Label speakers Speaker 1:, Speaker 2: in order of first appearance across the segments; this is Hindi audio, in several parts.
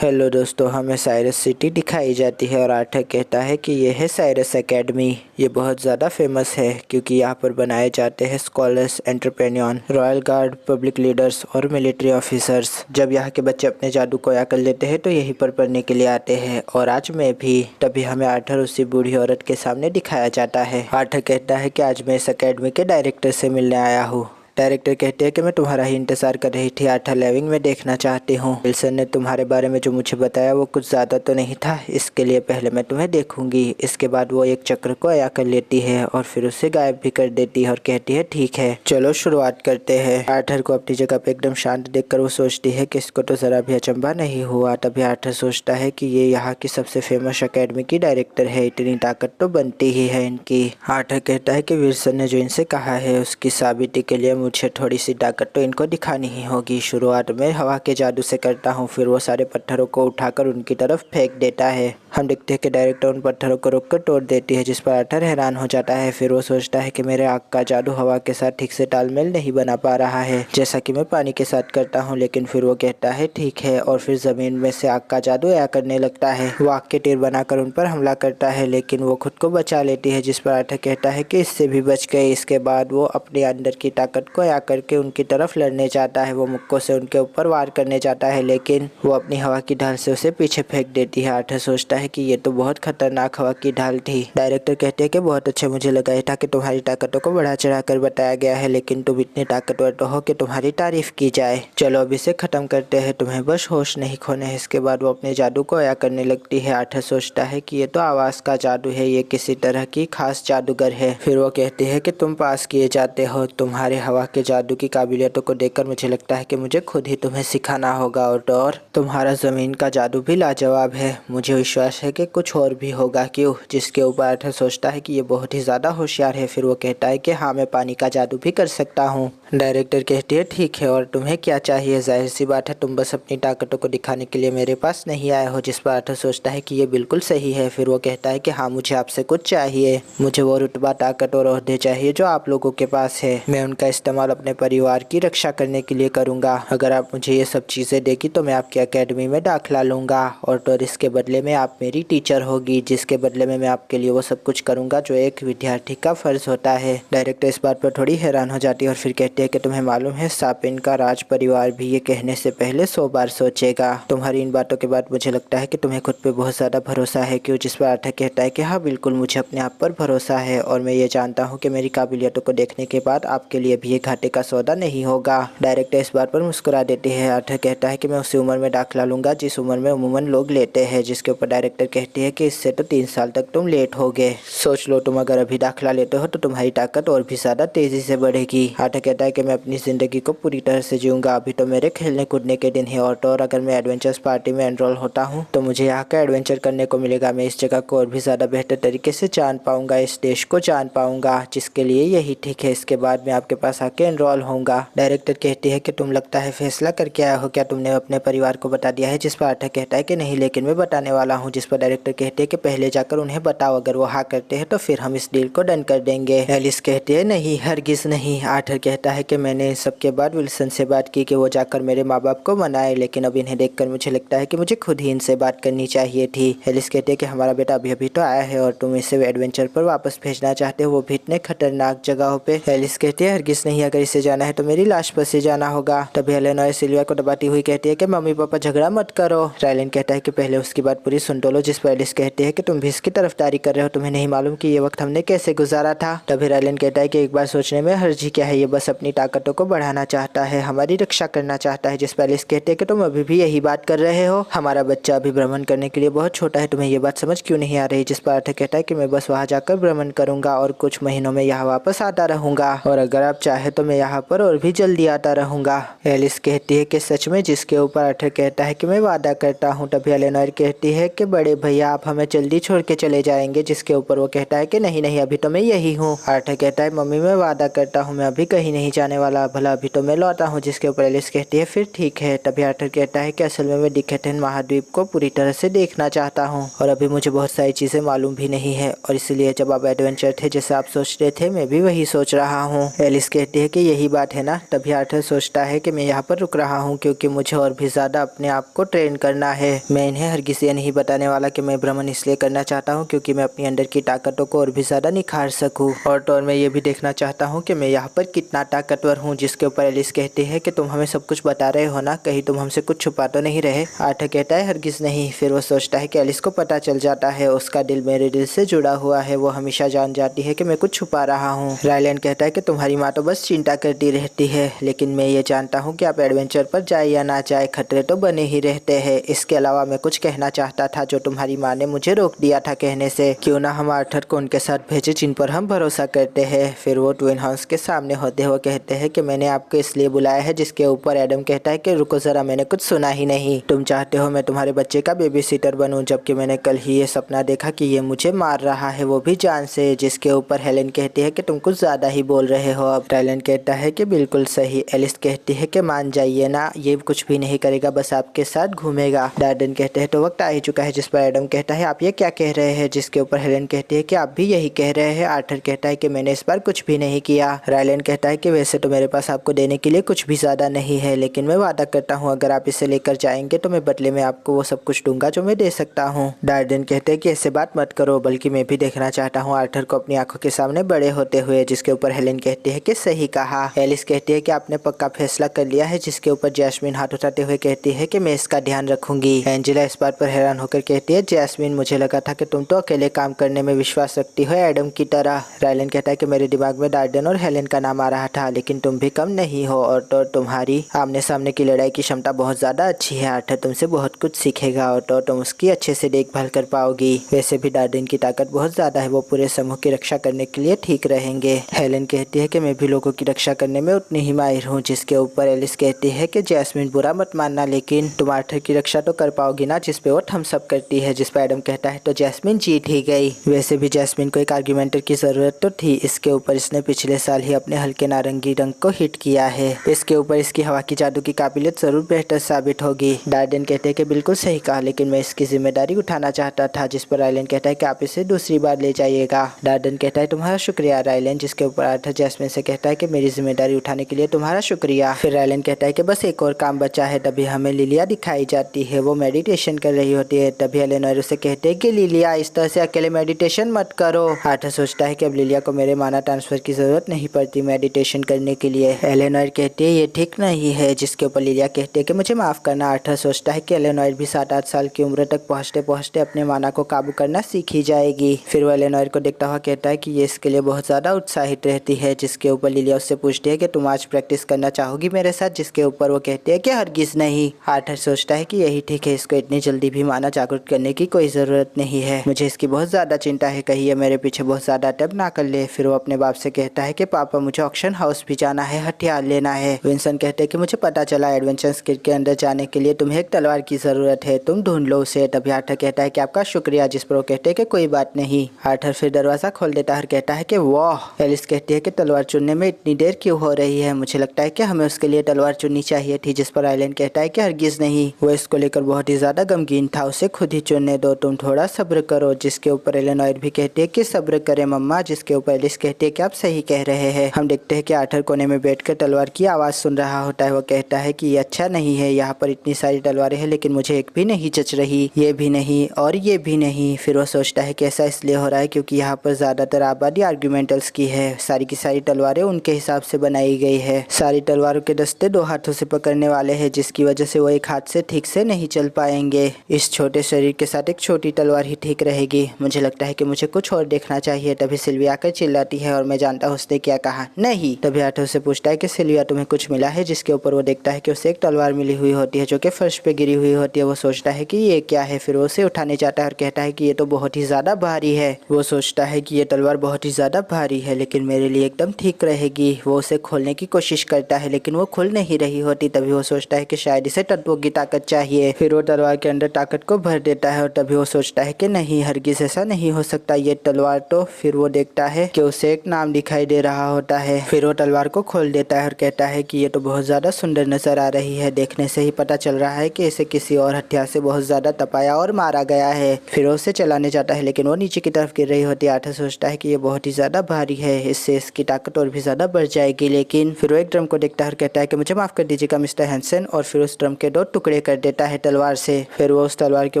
Speaker 1: हेलो दोस्तों, हमें साइरस सिटी दिखाई जाती है और आर्थर कहता है कि यह है साइरस एकेडमी। ये बहुत ज़्यादा फेमस है क्योंकि यहाँ पर बनाए जाते हैं scholars, entrepreneur, royal guard, public leaders और मिलिट्री ऑफिसर्स। जब यहाँ के बच्चे अपने जादू को या कर लेते हैं तो यहीं पर पढ़ने के लिए आते हैं और आज मैं भी। तभी हमें आर्थर उसी बूढ़ी औरत के सामने दिखाया जाता है। आर्थर कहता है कि आज मैं इस एकेडमी के डायरेक्टर से मिलने आया हूँ। डायरेक्टर कहते हैं कि मैं तुम्हारा ही इंतजार कर रही थी आर्थर लेविंग, मैं देखना चाहती हूँ। विल्सन ने तुम्हारे बारे में जो मुझे बताया वो कुछ ज़्यादा तो नहीं था, इसके लिए पहले मैं तुम्हें देखूंगी। इसके बाद वो एक चक्र को अया कर लेती है और फिर उसे गायब भी कर देती है और कहती है ठीक है चलो शुरुआत करते हैं। आर्थर को अपनी जगह पे एकदम शांत देखकर वो सोचती है कि इसको तो ज़रा भी अचंभा नहीं हुआ। तभी आर्थर सोचता है कि ये यहाँ की सबसे फेमस अकेडमी की डायरेक्टर है, इतनी ताकत तो बनती ही है इनकी। आर्थर कहता है कि विल्सन ने जो इनसे कहा है उसकी साबिती के लिए मुझे थोड़ी सी ताकत तो इनको दिखानी ही होगी। शुरुआत में हवा के जादू से करता हूँ, फिर वो सारे पत्थरों को उठाकर उनकी तरफ फेंक देता है। हम देखते हैं कि डायरेक्टर उन पत्थरों को रोककर तोड़ देती है, जिस पर आर्थर हैरान हो जाता है। फिर वो सोचता है कि मेरे आग का जादू हवा के साथ ठीक से तालमेल नहीं बना पा रहा है जैसा कि मैं पानी के साथ करता हूँ। लेकिन फिर वो कहता है ठीक है और फिर जमीन में से आग का जादू आया करने लगता है। वो आग के तीर बनाकर उन पर हमला करता है लेकिन वो खुद को बचा लेती है, जिस पर आर्थर कहता है कि इससे भी बच गए। इसके बाद वो अपने अंदर की ताकत को आया करके उनकी तरफ लड़ने जाता है। वो मुक्कों से उनके ऊपर वार करने जाता है लेकिन वो अपनी हवा की ढाल से उसे पीछे फेंक देती है। आर्थर सोचता है कि ये तो बहुत खतरनाक हवा की ढाल थी। डायरेक्टर कहते हैं कि बहुत अच्छा, मुझे लगा था कि तुम्हारी ताकतों को बढ़ा चढ़ा कर बताया गया है लेकिन तुम इतने ताकतवर तो हो कि तुम्हारी तारीफ की जाए। चलो अब इसे खत्म करते हैं, तुम्हें बस होश नहीं खोने हैं। इसके बाद वो अपने जादू को अया करने लगती है। आर्थर सोचता है कि ये तो आवाज का जादू है, ये किसी तरह की खास जादूगर है। फिर वो कहती है कि तुम पास किए जाते हो, तुम्हारे हवा के जादू की काबिलियतों को देखकर मुझे लगता है कि मुझे खुद ही तुम्हें सिखाना होगा। और तुम्हारा ज़मीन का जादू भी लाजवाब है, मुझे विश्वास है कि कुछ और भी होगा क्यों। जिसके ऊपर आर्थर सोचता है कि ये बहुत ही ज़्यादा होशियार है। फिर वो कहता है कि हाँ, मैं पानी का जादू भी कर सकता हूँ। डायरेक्टर कहती है ठीक है और तुम्हें क्या चाहिए, जाहिर सी बात है तुम बस अपनी ताकतों को दिखाने के लिए मेरे पास नहीं आए हो। जिस पर आर्थर सोचता है कि ये बिल्कुल सही है। फिर वो कहता है कि हाँ, मुझे आपसे कुछ चाहिए, मुझे वो रुतबा, ताकत और ओहदे चाहिए जो आप लोगों के पास है। मैं उनका इस्तेमाल अपने परिवार की रक्षा करने के लिए करूंगा। अगर आप मुझे ये सब चीज़ें देगी तो मैं आपकी एकेडमी में दाखिला लूंगा और इसके बदले में आप मेरी टीचर होगी, जिसके बदले में मैं आपके लिए वो सब कुछ करूंगा जो एक विद्यार्थी का फर्ज होता है। डायरेक्टर इस बात पर थोड़ी हैरान हो जाती है और फिर कहती है कि तुम्हें मालूम है सापिन का राज परिवार भी ये कहने से पहले 100 बार सोचेगा। तुम्हारी इन बातों के बाद मुझे लगता है कि तुम्हें खुद पे बहुत ज़्यादा भरोसा है क्यों। जिस पर आर्थर कहता है कि हाँ बिल्कुल, मुझे अपने आप पर भरोसा है और मैं ये जानता हूँ कि मेरी काबिलियतों को देखने के बाद आपके लिए भी ये घाटे का सौदा नहीं होगा। डायरेक्टर इस बात पर मुस्कुरा देती है। आर्थर कहता है कि मैं उसी उम्र में दाखिला लूंगा जिस उम्र में अमूमन लोग लेते हैं। जिसके ऊपर डायरेक्टर कहती है कि इससे तो 3 साल तक तुम लेट होगे। सोच लो, तुम अगर अभी दाखिला लेते हो तो तुम्हारी ताकत और भी ज़्यादा तेज़ी से बढ़ेगी। आर्थर कहता है कि मैं अपनी ज़िंदगी को पूरी तरह से जीऊँगा, अभी तो मेरे खेलने कूदने के दिन है। और अगर मैं एडवेंचर्स पार्टी में एनरोल होता हूँ तो मुझे यहाँ का एडवेंचर करने को मिलेगा। मैं इस जगह को और भी ज़्यादा बेहतर तरीके से जान पाऊँगा, इस देश को जान पाऊँगा, जिसके लिए यही ठीक है। इसके बाद मैं आपके पास आके एनरोल होऊंगा। डायरेक्टर कहती है कि तुम लगता है फैसला करके आया हो, क्या तुमने अपने परिवार को बता दिया है। जिस पर आर्थर कहता है कि नहीं, लेकिन मैं बताने वाला हूँ। जिस पर डायरेक्टर कहते हैं कि पहले जाकर उन्हें बताओ, अगर वो हाँ करते हैं तो फिर हम इस डील को डन कर देंगे। एलिस कहती है नहीं, हरगिज नहीं। आर्थर कहता है कि मैंने इन सब के बाद विल्सन से बात की कि वो जाकर मेरे माँ बाप को मनाए, लेकिन अब इन्हें देखकर मुझे लगता है कि मुझे खुद ही इनसे बात करनी चाहिए थी। एलिस कहती है कि हमारा बेटा अभी अभी तो आया है और तुम इसे एडवेंचर पर वापस भेजना चाहते हो, वो भी इतने खतरनाक जगहों पे। एलिस कहती है हरगिज नहीं, अगर इसे जाना है तो मेरी लाश पर से जाना होगा। तभी एलेनोर सिल्विया को दबाती हुई कहती है कि मम्मी पापा झगड़ा मत करो। रायलन कहता है कि पहले उसकी बात पूरी सुन तो लो। जिस पर एलिस कहती है कि तुम भी इसकी तरफदारी कर रहे हो, तुम्हें नहीं मालूम कि ये वक्त हमने कैसे गुजारा था। तभी रायलन कहता है कि एक बार सोचने में हर्ज क्या है, ये बस अपनी ताकतों को बढ़ाना चाहता है, हमारी रक्षा करना चाहता है। जिस पर एलिस कहते हैं कि तुम अभी भी यही बात कर रहे हो, हमारा बच्चा अभी भ्रमण करने के लिए बहुत छोटा है, तुम्हें ये बात समझ क्यों नहीं आ रही। जिस पर आर्थर कहता है कि मैं बस वहाँ जाकर भ्रमण करूंगा और कुछ महीनों में यहाँ वापस आता रहूंगा और अगर आप चाहे तो मैं यहाँ पर और भी जल्दी आता रहूंगा। एलिस कहती है कि सच में। जिसके ऊपर आर्थर कहता है कि मैं वादा करता हूँ। तभी एलेनोर कहती है कि बड़े भैया आप हमें जल्दी छोड़ के चले जाएंगे। जिसके ऊपर वो कहता है कि नहीं नहीं, अभी तो मैं यही हूँ। आर्थर कहता है मम्मी मैं वादा करता हूँ मैं अभी कहीं नहीं नहीं जाने वाला, भला अभी तो मैं लौटा हूँ। जिसके ऊपर एलिस कहती है फिर ठीक है। तभी आर्थर कहता है कि असल में मैं डिकेटन महाद्वीप को पूरी तरह से देखना चाहता हूँ और अभी मुझे बहुत सारी चीजें मालूम भी नहीं है, और इसलिए जब आप एडवेंचर थे जैसे आप सोच रहे थे, मैं भी वही सोच रहा हूँ। एलिस कहती है कि यही बात है ना। तभी आर्थर सोचता है कि मैं यहाँ पर रुक रहा हूँ क्योंकि मुझे और भी ज्यादा अपने आप को ट्रेन करना है। मैं इन्हें हरगिज़ ये नहीं बताने वाला कि मैं भ्रमण इसलिए करना चाहता हूँ क्योंकि मैं अपनी अंदर की ताकतों को और भी ज्यादा निखार सकूँ, और मैं ये भी देखना चाहता हूँ कि मैं यहाँ पर कितना ताकतवर हूँ। जिसके ऊपर एलिस कहती है कि तुम हमें सब कुछ बता रहे हो ना, कहीं तुम हमसे कुछ छुपा तो नहीं रहे। आर्थर कहता है हरगिज़ नहीं। फिर वो सोचता है कि एलिस को पता चल जाता है, उसका दिल मेरे दिल से जुड़ा हुआ है, वो हमेशा जान जाती है कि मैं कुछ छुपा रहा हूँ। रायलैंड कहता है कि तुम्हारी माँ तो बस चिंता करती रहती है, लेकिन मैं ये जानता हूँ कि आप एडवेंचर पर जाए या ना जाए, खतरे तो बने ही रहते हैं। इसके अलावा मैं कुछ कहना चाहता था जो तुम्हारी माँ ने मुझे रोक दिया था कहने से। क्यों ना हम आर्थर को उनके साथ भेजे जिन पर हम भरोसा करते हैं। फिर वो ट्विन हाउस के सामने होते हुए कहते हैं कि मैंने आपको इसलिए बुलाया है। जिसके ऊपर एडम कहता है कि रुको जरा, मैंने कुछ सुना ही नहीं। तुम चाहते हो मैं तुम्हारे बच्चे का बेबी सीटर बनूं, जबकि मैंने कल ही ये सपना देखा कि ये मुझे मार रहा है, वो भी जान से। जिसके ऊपर हेलेन कहती है कि तुम कुछ ज्यादा ही बोल रहे हो अब। रायलैंड कहता है कि बिल्कुल सही। एलिस कहती है कि मान जाइए ना, ये कुछ भी नहीं करेगा, बस आपके साथ घूमेगा। डार्डन कहते हैं तो वक्त आ ही चुका है। जिस पर एडम कहता है आप ये क्या कह रहे हैं। जिसके ऊपर हेलेन कहती है कि आप भी यही कह रहे हैं। आर्थर कहता है कि मैंने इस बार कुछ भी नहीं किया। रायलैंड कहता है कि वैसे तो मेरे पास आपको देने के लिए कुछ भी ज्यादा नहीं है, लेकिन मैं वादा करता हूँ अगर आप इसे लेकर जाएंगे तो मैं बदले में आपको वो सब कुछ दूंगा जो मैं दे सकता हूँ। डार्डन कहते हैं कि ऐसे बात मत करो, बल्कि मैं भी देखना चाहता हूँ आर्थर को अपनी आंखों के सामने बड़े होते हुए। जिसके ऊपर हेलेन कहती है कि सही कहा। एलिस कहती है कि आपने पक्का फैसला कर लिया है। जिसके ऊपर जैस्मिन हाथ उठाते हुए कहती है कि मैं इसका ध्यान रखूंगी। एंजेला इस बात पर हैरान होकर कहती है जैस्मिन, मुझे लगा था कि तुम तो अकेले काम करने में विश्वास रखती हो एडम की तरह। रायलन कहता है कि मेरे दिमाग में डार्डन और हेलेन का नाम आ रहा था, लेकिन तुम भी कम नहीं हो, और तो तुम्हारी आमने सामने की लड़ाई की क्षमता बहुत ज्यादा अच्छी है। आर्थर तुमसे बहुत कुछ सीखेगा, और तो तुम उसकी अच्छे से देखभाल कर पाओगी। वैसे भी डार्डन की ताकत बहुत ज्यादा है, वो पूरे समूह की रक्षा करने के लिए ठीक रहेंगे। हेलेन कहती है कि मैं भी लोगों की रक्षा करने में उतनी ही माहिर हूँ। जिसके ऊपर एलिस कहती है कि जैस्मिन बुरा मत मानना, लेकिन तुम आर्थर की रक्षा तो कर पाओगी ना। जिस पे वो थम्स अप करती है। जिस पे एडम कहता है तो जैस्मिन जीत ही गई। वैसे भी जैस्मिन को एक आर्ग्यूमेंटर की जरूरत तो थी। इसके ऊपर इसने पिछले साल ही अपने हल्के नारंगी रंग को हिट किया है। इसके ऊपर इसकी हवा की जादू की काबिलियत जरूर बेहतर साबित होगी। डार्डन कहते हैं कि बिल्कुल सही कहा, लेकिन मैं इसकी जिम्मेदारी उठाना चाहता था। जिस पर रायलन कहता है कि आप इसे दूसरी बार ले जाइएगा। डार्डन कहता है तुम्हारा शुक्रिया रायलन। जिसके ऊपर आर्थर जैस्मिन से कहता है कि मेरी जिम्मेदारी उठाने के लिए तुम्हारा शुक्रिया। फिर रायलन कहता है कि बस एक और काम बचा है। तभी हमें लिलिया दिखाई जाती है, वो मेडिटेशन कर रही होती है। तभी एलेनोर उसे कहते हैं कि लिलिया इस तरह से अकेले मेडिटेशन मत करो। आर्थर सोचता है कि अब लिलिया को मेरे माना ट्रांसफर की जरूरत नहीं पड़ती मेडिटेशन करने के लिए। एलेनोर कहती है ये ठीक नहीं है। जिसके ऊपर लिलिया कहती है कि मुझे माफ करना। आर्थर सोचता है कि एलेनोर भी 7-8 साल की उम्र तक पहुंचते पहुंचते अपने माना को काबू करना सीख ही जाएगी। फिर वो एलेनोर को देखता हुआ कहता है कि ये इसके लिए बहुत ज्यादा उत्साहित रहती है। जिसके ऊपर लिलिया उससे पूछती है कि तुम आज प्रैक्टिस करना चाहोगी मेरे साथ। जिसके ऊपर वो कहती है कि हरगिज नहीं। आर्थर सोचता है कि यही ठीक है, इसको इतनी जल्दी भी माना जागरूक करने की कोई जरूरत नहीं है। मुझे इसकी बहुत ज्यादा चिंता है, कहीं ये मेरे पीछे बहुत ज्यादा अटैक ना कर ले। फिर वो अपने बाप से कहता है कि पापा मुझे ऑक्शन हाउस भी जाना है, हथियार लेना है। विंसन कहते हैं कि मुझे पता चला एडवेंचर स्किट के अंदर जाने के लिए तुम्हें एक तलवार की जरूरत है, तुम ढूंढ लो उसे। तभी आर्थर कहता है कि आपका शुक्रिया। जिस पर वो कहते हैं कि कोई बात नहीं। आर्थर फिर दरवाजा खोल देता है और कहता है कि वाह। एलिस कहती है कि तलवार चुनने में इतनी देर क्यों हो रही है, मुझे लगता है कि हमें उसके लिए तलवार चुननी चाहिए थी। जिस पर आइलैंड कहता है कि हरगिज नहीं, वो इसको लेकर बहुत ही ज्यादा गमगीन था, उसे खुद ही चुनने दो, तुम थोड़ा सब्र करो। जिसके ऊपर एलेनोर भी कहती है कि सब्र करे मम्मा। जिसके ऊपर एलिस कहती है कि आप सही कह रहे हैं। हम देखते हैं कि आर्थर कोने में बैठकर तलवार की आवाज सुन रहा होता है। वो कहता है कि ये अच्छा नहीं है, यहाँ पर इतनी सारी तलवारें हैं लेकिन मुझे एक भी नहीं जच रही, ये भी नहीं और ये भी नहीं। फिर वो सोचता है कि ऐसा इसलिए हो रहा है क्योंकि यहाँ पर ज्यादातर आबादी आर्ग्यूमेंटल्स की है, सारी की सारी तलवारें उनके हिसाब से बनाई गई है। सारी तलवारों के दस्ते 2 हाथों से पकड़ने वाले हैं, जिसकी वजह से वो एक हाथ से ठीक से नहीं चल पाएंगे। इस छोटे शरीर के साथ एक छोटी तलवार ही ठीक रहेगी। मुझे लगता है कि मुझे कुछ और देखना चाहिए। तभी सिल्विया आकर चिल्लाती है और मैं जानता हूँ उसने क्या कहा। नहीं। तभी आर्थर से पूछता है कि सिल्विया तुम्हें कुछ मिला है। जिसके ऊपर वो देखता है कि उसे एक तलवार मिली हुई होती है जो कि फर्श पे गिरी हुई होती है। वो सोचता है कि ये क्या है। फिर वो उसे उठाने जाता है और कहता है कि ये तो बहुत ही ज्यादा भारी है। वो सोचता है कि ये तलवार बहुत ही ज्यादा भारी है लेकिन मेरे लिए एकदम ठीक रहेगी। वो उसे खोलने की कोशिश करता है लेकिन वो खुल नहीं रही होती। तभी वो सोचता है कि शायद इसे तत्वों की ताकत चाहिए। फिर वो तलवार के अंदर ताकत को भर देता है और तभी वो सोचता है कि नहीं, हरगिज ऐसा नहीं हो सकता ये तलवार तो। फिर वो देखता है कि उसे एक नाम दिखाई दे रहा होता है। फिर वो तलवार को खोल देता है और कहता है कि ये तो बहुत ज़्यादा सुंदर नज़र आ रही है। देखने से ही पता चल रहा है कि इसे किसी और हथियार से बहुत ज़्यादा तपाया और मारा गया है। फिर वो उसे चलाने जाता है लेकिन वो नीचे की तरफ गिर रही होती है। आर्थर सोचता है कि ये बहुत ही ज़्यादा भारी है, इससे इसकी ताकत और भी ज़्यादा बढ़ जाएगी। लेकिन फिर वो एक ड्रम को देखता है और कहता है कि मुझे माफ़ कर दीजिएगा मिस्टर हैंसन, और फिर उस ड्रम के 2 टुकड़े कर देता है तलवार से। फिर वो उस तलवार के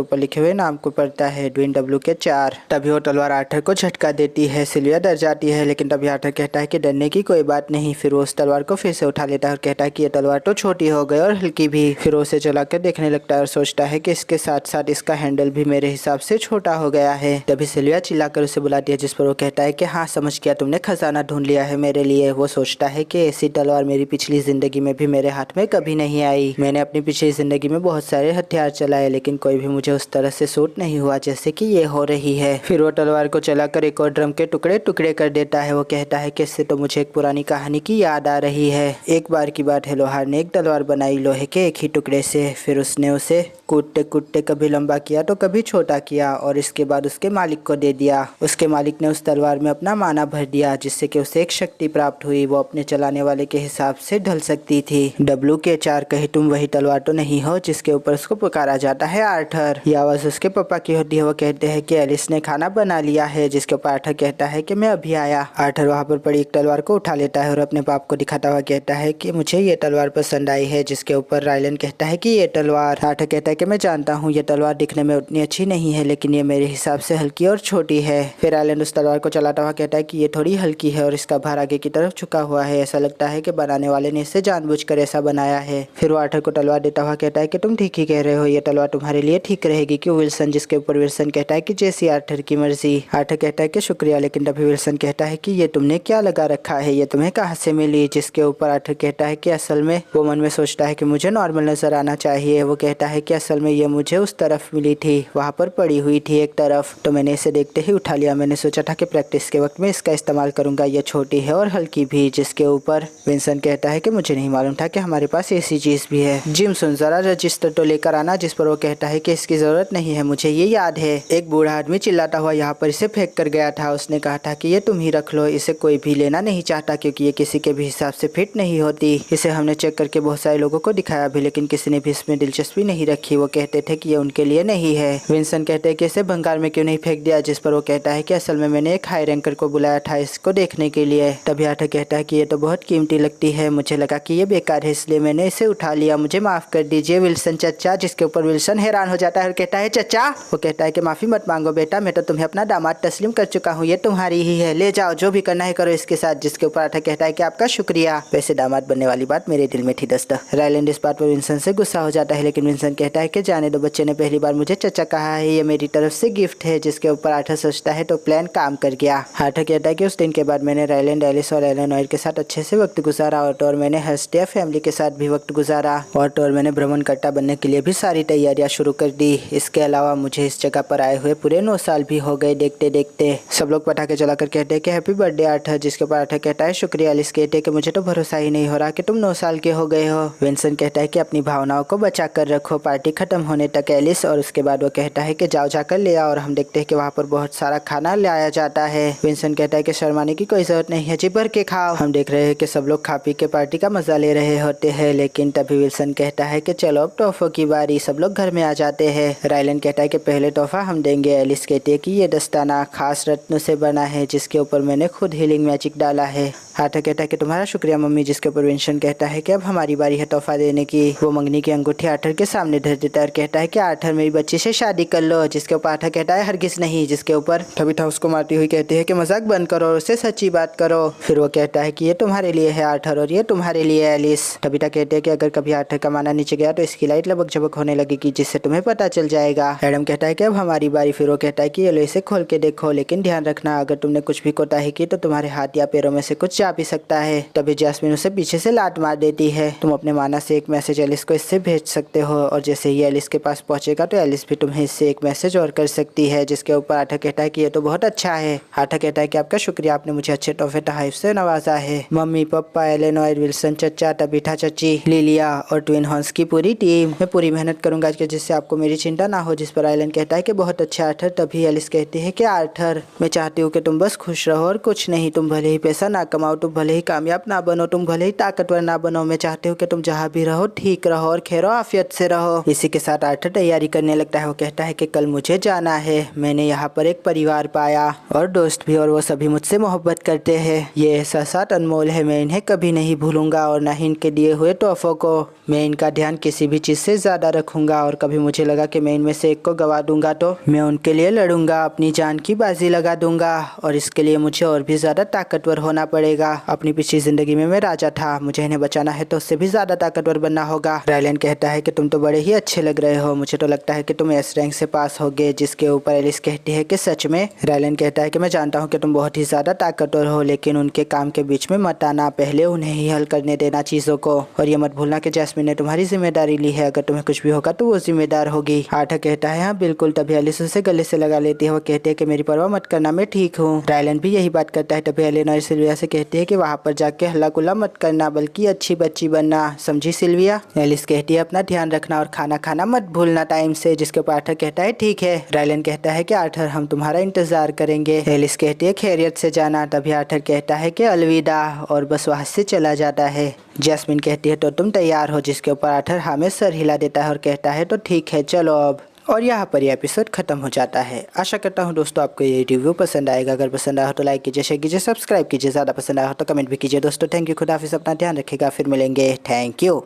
Speaker 1: ऊपर लिखे हुए नाम को पढ़ता है, ड्वेन डब्ल्यू के 4। तभी वो तलवार आर्थर को झटका देती है। सिल्विया डर जाती है लेकिन तभी आर्थर कहता है कि डरने की कोई बात नहीं। फिर वो उस तलवार को फिर से उठा लेता है और कहता है कि ये तलवार तो छोटी हो गई और हल्की भी। फिर वो उसे चलाकर देखने लगता है और सोचता है कि इसके साथ साथ इसका हैंडल भी मेरे हिसाब से छोटा हो गया है। तभी सिल्विया चिल्लाकर उसे बुलाती है, जिस पर वो कहता है कि हाँ समझ गया, तुमने खजाना ढूंढ लिया है मेरे लिए। वो सोचता है कि ऐसी तलवार मेरी पिछली जिंदगी में भी मेरे हाथ में कभी नहीं आई। मैंने अपनी पिछली जिंदगी में बहुत सारे हथियार चलाए लेकिन कोई भी मुझे उस तरह से सूट नहीं हुआ जैसे कि ये हो रही है। फिर वो तलवार को चलाकर एक और ड्रम के टुकड़े टुकड़े कर देता है। वो कहता है कि इससे तो मुझे एक पुरानी कहानी की याद आ रही है। एक बार की बात है, लोहार ने एक तलवार बनाई लोहे के एक ही टुकड़े से। फिर उसने उसे कूटते कूटते कभी लंबा किया तो कभी छोटा किया और इसके बाद उसके मालिक को दे दिया। उसके मालिक ने उस तलवार में अपना माना भर दिया जिससे कि उसे एक शक्ति प्राप्त हुई। वो अपने चलाने वाले के हिसाब से ढल सकती थी। डब्ल्यू के 4 कहीं तुम वही तलवार तो नहीं हो जिसके ऊपर उसको पुकारा जाता है आर्थर। ये आवाज उसके पापा की होती है। वो कहते हैं कि एलिस ने खाना बना लिया है, जिसके ऊपर आर्थर कहता है कि मैं अभी आया। आर्थर वहाँ पर पड़ी एक तलवार को उठा लेता है और अपने बाप को दिखाता हुआ कहता है कि मुझे ये तलवार पसंद आई है, जिसके ऊपर रायलन कहता है कि ये तलवार। आर्थर कहता है कि मैं जानता हूँ ये तलवार दिखने में उतनी अच्छी नहीं है लेकिन ये मेरे हिसाब से हल्की और छोटी है। फिर रायलन उस तलवार को चलाता हुआ कहता है कि ये थोड़ी हल्की है और इसका भार आगे की तरफ झुका हुआ है। ऐसा लगता है कि बनाने वाले ने इसे जानबूझकर ऐसा बनाया है। फिर वो आर्थर को तलवार देता हुआ कहता है कि तुम ठीक ही कह रहे हो, ये तलवार तुम्हारे लिए ठीक रहेगी क्यों विल्सन? जिसके ऊपर विल्सन कहता है कि जैसी आर्थर की मर्जी। आर्थर कहता है कि शुक्रिया, लेकिन तभी विल्सन कहता है कि ये तुमने क्या लगा रखा है, ये तुम्हें कहाँ से मिली? जिसके ऊपर आर्थर कहता है कि असल में वो मन में सोचता है कि मुझे नॉर्मल नजर आना चाहिए। वो कहता है कि असल में ये मुझे उस तरफ मिली थी, वहाँ पर पड़ी हुई थी एक तरफ, तो मैंने इसे देखते ही उठा लिया। मैंने सोचा था कि प्रैक्टिस के वक्त में इसका इस्तेमाल करूंगा। ये छोटी है और हल्की भी। जिसके ऊपर विंसन कहता है कि मुझे नहीं मालूम था कि हमारे पास ऐसी चीज भी है। जिम सुन जरा रजिस्टर तो लेकर आना। जिस पर वो कहता है कि इसकी जरूरत नहीं है, मुझे ये याद है एक बूढ़ा आदमी चिल्लाता हुआ यहाँ पर इसे फेंक कर गया था। उसने कहा था कि ये तुम ही रख लो, इसे कोई भी लेना नहीं चाहता क्योंकि ये किसी के भी हिसाब से फिट नहीं होती। इसे हमने चेक करके बहुत सारे लोगों को दिखाया भी लेकिन किसी ने भी इसमें दिलचस्पी नहीं रखी। वो कहते थे कि ये उनके लिए नहीं है। विंसन कहते हैं कि इसे भंगार में क्यों नहीं फेंक दिया? जिस पर वो कहता है कि असल में मैंने एक हाई रैंकर को बुलाया था इसको देखने के लिए। तभी आर्थर कहता है कि ये तो बहुत कीमती लगती है, मुझे लगा कि ये बेकार है इसलिए मैंने इसे उठा लिया, मुझे माफ कर दीजिए विल्सन चचा। जिसके ऊपर विल्सन हैरान हो जाता है और कहता है चचा? वो कहता है कि माफी मत मांगो बेटा, मैं तो तुम्हें अपना दामाद तस्लीम कर चुका हूँ, ये तुम्हारी ही है, ले जाओ जो भी करना है करो इसके साथ। जिसके ऊपर आर्थर कहता है कि आपका शुक्रिया, वैसे दामाद बनने वाली बात मेरे दिल में थी दोस्त। रायलैंड इस बात पर विंसन से गुस्सा हो जाता है लेकिन विंसन कहता है कि जाने दो, बच्चे ने पहली बार मुझे चचा कहा है, ये मेरी तरफ से गिफ्ट है। जिसके ऊपर आर्थर सोचता है तो प्लान काम कर गया। आर्थर कहता है कि उस दिन के बाद मैंने रायलैंड, एलिस और एलेनोर के साथ अच्छे से वक्त गुजारा और मैंने हर्स्टिया फैमिली के साथ भी वक्त गुजारा और मैंने भ्रमणकर्ता बनने के लिए भी सारी तैयारियां शुरू कर दी। इसके अलावा मुझे इस जगह पर आए हुए पूरे 9 साल भी हो गए देखते देखते। सब लोग पटाखे जलाकर कहते हैं कि हैप्पी बर्थडे आर्थर। जिसके ऊपर आर्थर कहता है शुक्रिया। एलिस कहते हैं कि मुझे तो भरोसा ही नहीं हो रहा कि तुम 9 साल के हो गए हो। विंसन कहता है कि अपनी भावनाओं को बचा कर रखो पार्टी खत्म होने तक एलिस। और उसके बाद वो कहता है कि जाओ जाकर ले आओ और हम देखते हैं कि वहाँ पर बहुत सारा खाना लाया जाता है। विंसन कहता है कि शर्माने की कोई जरूरत नहीं है, जी भर के खाओ। हम देख रहे हैं कि सब लोग खा पी के पार्टी का मजा ले रहे होते हैं लेकिन तभी विल्सन कहता है कि चलो अब तोहफों की बारी। सब लोग घर में आ जाते हैं। रायलन कहता है कि पहले तोहफा हम देंगे। एलिस कहती है कि ये दस्ताना खास रत्नों से बना है जिसके ऊपर मैंने खुद हीलिंग मैजिक डाला है। आर्थर कहता है कि तुम्हारा शुक्रिया मम्मी। जिसके ऊपर विंसन कहता है कि अब हमारी बारी है तोहफा देने की। वो मंगनी की अंगूठी आर्थर के सामने धर देता है और कहता है कि आर्थर मेरी बच्ची से शादी कर लो। जिसके ऊपर आर्थर कहता है हरगिज नहीं। जिसके ऊपर ठबिठा उसको मारती हुई कहती है कि मजाक बंद करो और उससे सच्ची बात करो। फिर वो कहता है कि ये तुम्हारे लिए है आर्थर और ये तुम्हारे लिए एलिस। ठबिठा कहते हैं कि अगर कभी आर्थर का माना नीचे गया तो इसकी लाइट लबक झबक होने लगेगी जिससे तुम्हें पता चल जाएगा। एडम कहता है कि अब हमारी बारी। फिर वो कहता है कि ये लो इसे खोल के देखो लेकिन ध्यान रखना अगर तुमने कुछ भी कोताही की तो तुम्हारे हाथ या पैरों में से कुछ जा भी सकता है। तभी जैस्मिन उसे पीछे से लात मार देती है। तुम अपने माना से एक मैसेज एलिस को इससे भेज सकते हो और जैसे ही एलिस के पास पहुंचेगा तो एलिस भी तुम्हें इससे एक मैसेज और कर सकती है। जिसके ऊपर आर्थर कहता है कि ये तो बहुत अच्छा है। आर्थर कहता है कि आपका शुक्रिया, आपने मुझे अच्छे तोहफे तोहफे से नवाजा है। मम्मी पापा, एलेनोर, विल्सन चचा, टबिठा चची, लिलिया और ट्विन हॉर्न्स की पूरी टीम, मैं पूरी मेहनत करूंगा जिससे आपको मेरी चिंता ना हो। जिस पर आयलन कहता है कि बहुत अच्छा आर्थर। तभी एलिस कहती है कि आर्थर मैं चाहती हूँ कि तुम बस खुश रहो और कुछ नहीं, तुम भले ही पैसा ना कमाओ, तुम तुम भले ही कामयाब ना बनो, तुम भले ही ताकतवर ना बनो, मैं चाहती हूँ कि तुम जहाँ भी रहो ठीक रहो और खैर आफियत से रहो। इसी के साथ आर्थर तैयारी करने लगता है। वो कहता है कि कल मुझे जाना है, मैंने यहाँ पर एक परिवार पाया और दोस्त भी, और वो सभी मुझसे मोहब्बत करते हैं। ये एहसासात अनमोल है, मैं इन्हें कभी नहीं भूलूंगा और न ही इनके दिए हुए तोहफों को। मैं इनका ध्यान किसी भी चीज़ से ज़्यादा रखूंगा और कभी मुझे लगा कि मैं इनमें से एक को गवा दूंगा तो मैं उनके लिए लड़ूंगा, अपनी जान की बाजी लगा दूंगा और इसके लिए मुझे और भी ज़्यादा ताकतवर होना पड़ेगा। अपनी पिछली ज़िंदगी में मैं राजा था, मुझे इन्हें बचाना है तो उससे भी ज़्यादा ताकतवर बनना होगा। रायलन कहता है कि तुम तो बड़े ही अच्छे लग रहे हो, मुझे तो लगता है कि तुम एस रैंक से पास होगे। जिसके ऊपर एलिस कहती है कि सच में? रायलन कहता है कि मैं जानता हूँ कि तुम बहुत ही ज़्यादा ताकतवर हो, लेकिन उनके काम के बीच में मत आना, पहले उन्हें ही हल करने देना चीज़ों को। और ये मत भूलना कि जैस्मिन ने तुम्हारी जिम्मेदारी ली है, अगर तुम्हें कुछ भी होगा तो वो जिम्मेदार होगी। आर्थर कहता है हाँ बिल्कुल। तभी एलिस उसे गले से लगा लेती है। वो कहते हैं कि मेरी परवाह मत करना, मैं ठीक हूँ। रायलन भी यही बात करता है। तभी एलेनोर सिल्विया से कहती है कि वहाँ पर जाके हल्ला गुल्ला मत करना, बल्कि अच्छी बच्ची बनना, समझी सिल्विया? एलिस कहती है अपना ध्यान रखना और खाना खाना मत भूलना टाइम से। जिसके ऊपर आर्थर कहता है ठीक है। रायलन कहता है कि आर्थर हम तुम्हारा इंतजार करेंगे। एलिस कहती है खैरियत से जाना। तभी आर्थर कहता है कि अलविदा और बस वहाँ से चला जाता है। जैस्मिन कहती है तो तुम तैयार हो? जिसके ऊपर आर्थर हाँ में सर हिला देता है और कहता है तो ठीक है चलो अब। और यहाँ पर यह एपिसोड खत्म हो जाता है। आशा करता हूँ दोस्तों आपको ये रिव्यू पसंद आएगा। अगर पसंद आया हो तो लाइक कीजिए, शेयर कीजिए, सब्सक्राइब कीजिए। ज़्यादा पसंद आया हो तो कमेंट भी कीजिए। दोस्तों थैंक यू, खुदाफिज, अपना ध्यान रखिएगा, फिर मिलेंगे। Thank you.